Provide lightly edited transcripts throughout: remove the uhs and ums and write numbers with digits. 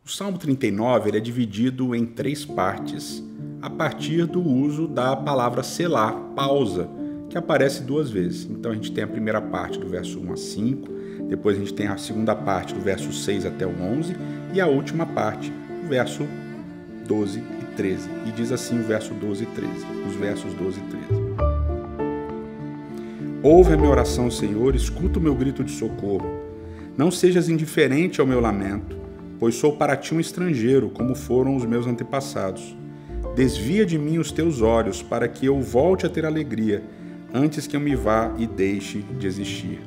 O Salmo 39 ele é dividido em 3 partes a partir do uso da palavra selá, pausa, que aparece 2 vezes. Então a gente tem a primeira parte do verso 1 a 5, depois a gente tem a segunda parte do verso 6 até o 11 e a última parte, do verso 12 e 13. E diz assim o verso 12 e 13, os versos 12 e 13. Ouve a minha oração, Senhor, escuta o meu grito de socorro. Não sejas indiferente ao meu lamento, pois sou para ti um estrangeiro, como foram os meus antepassados. Desvia de mim os teus olhos, para que eu volte a ter alegria, antes que eu me vá e deixe de existir.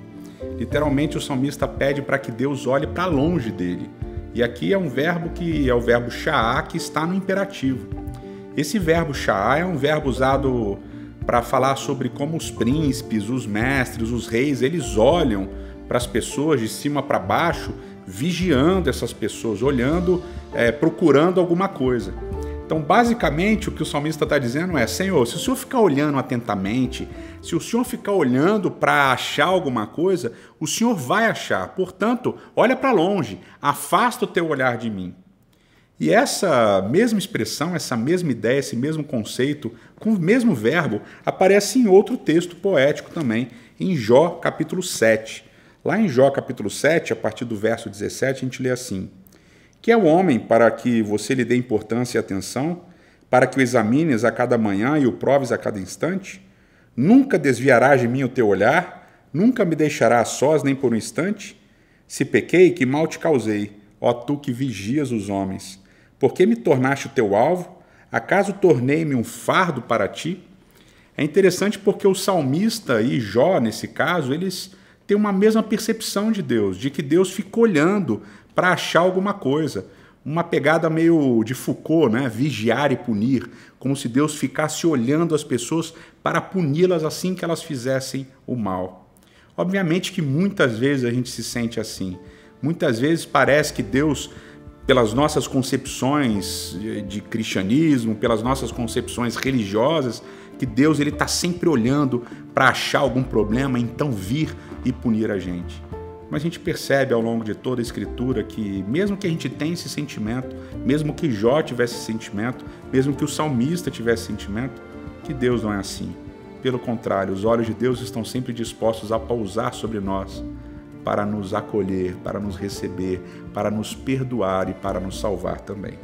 Literalmente, o salmista pede para que Deus olhe para longe dele. E aqui é um verbo que é o verbo sha'á, que está no imperativo. Esse verbo sha'á é um verbo usado para falar sobre como os príncipes, os mestres, os reis, eles olham para as pessoas de cima para baixo, vigiando essas pessoas, olhando, procurando alguma coisa. Então, basicamente, o que o salmista está dizendo é: Senhor, se o Senhor ficar olhando atentamente, se o Senhor ficar olhando para achar alguma coisa, o Senhor vai achar. Portanto, olha para longe, afasta o teu olhar de mim. E essa mesma expressão, essa mesma ideia, esse mesmo conceito, com o mesmo verbo, aparece em outro texto poético também, em Jó, capítulo 7. Lá em Jó, capítulo 7, a partir do verso 17, a gente lê assim: Que é o homem para que você lhe dê importância e atenção, para que o examines a cada manhã e o proves a cada instante? Nunca desviarás de mim o teu olhar, nunca me deixarás sós nem por um instante? Se pequei, que mal te causei, ó tu que vigias os homens. Por que me tornaste o teu alvo? Acaso tornei-me um fardo para ti? É interessante porque o salmista e Jó, nesse caso, eles têm uma mesma percepção de Deus, de que Deus fica olhando para achar alguma coisa. Uma pegada meio de Foucault, né? Vigiar e punir, como se Deus ficasse olhando as pessoas para puni-las assim que elas fizessem o mal. Obviamente que muitas vezes a gente se sente assim. Muitas vezes parece que Deus, pelas nossas concepções de cristianismo, pelas nossas concepções religiosas, que Deus ele está sempre olhando para achar algum problema, então vir e punir a gente. Mas a gente percebe ao longo de toda a Escritura que mesmo que a gente tenha esse sentimento, mesmo que Jó tivesse esse sentimento, mesmo que o salmista tivesse esse sentimento, que Deus não é assim. Pelo contrário, os olhos de Deus estão sempre dispostos a pousar sobre nós, para nos acolher, para nos receber, para nos perdoar e para nos salvar também.